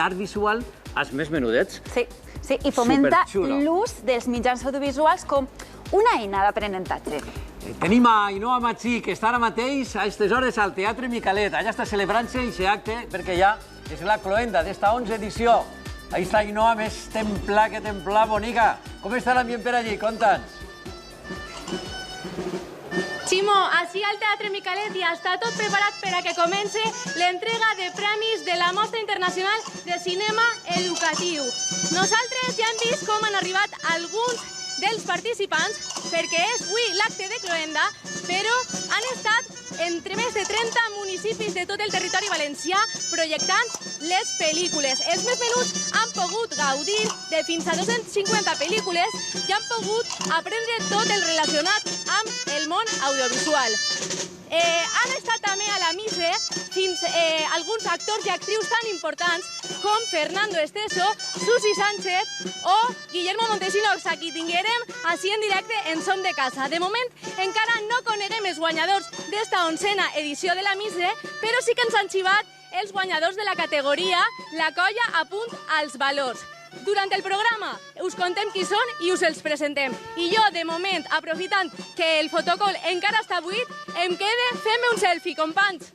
art visual als més menudets. Sí, i fomenta l'ús dels mitjans audiovisuals com una eina d'aprenentatge. Tenim a Ainhoa Machí, que està ara mateix a aquestes hores al Teatre Micalet. Allà està celebrant-se aquest acte perquè ja és la cloenda d'esta 11ª edició. Ahí està Ainhoa, més templà que templà, bonica. Com està l'ambient per allí? Conta'ns. Ximo, així al Teatre Micalet ja està tot preparat per a que comenci l'entrega de premis de la Mostra Internacional de Cinema Educatiu. Nosaltres ja hem vist com han arribat alguns dels participants, perquè és avui l'acte de cloenda, però han estat entre més de 30 municipis de tot el territori valencià projectant les pel·lícules. Els més menuts han pogut gaudir de fins a 250 pel·lícules i han pogut aprendre tot el relacionat amb el món audiovisual. Han estat també a la missa fins alguns actors i actrius tan importants com Fernando Esteso, Susi Sánchez o Guillermo Montesinos, a qui tinguérem així en directe en Som de Casa. De moment encara no coneguem els guanyadors d'esta 11ª edició de la missa, però sí que ens han xivat els guanyadors de la categoria La colla a punt als valors. Durant el programa us contem qui són i us els presentem. I jo, de moment, aprofitant que el fotocol encara està buit, em quede fent-me un selfie, companys.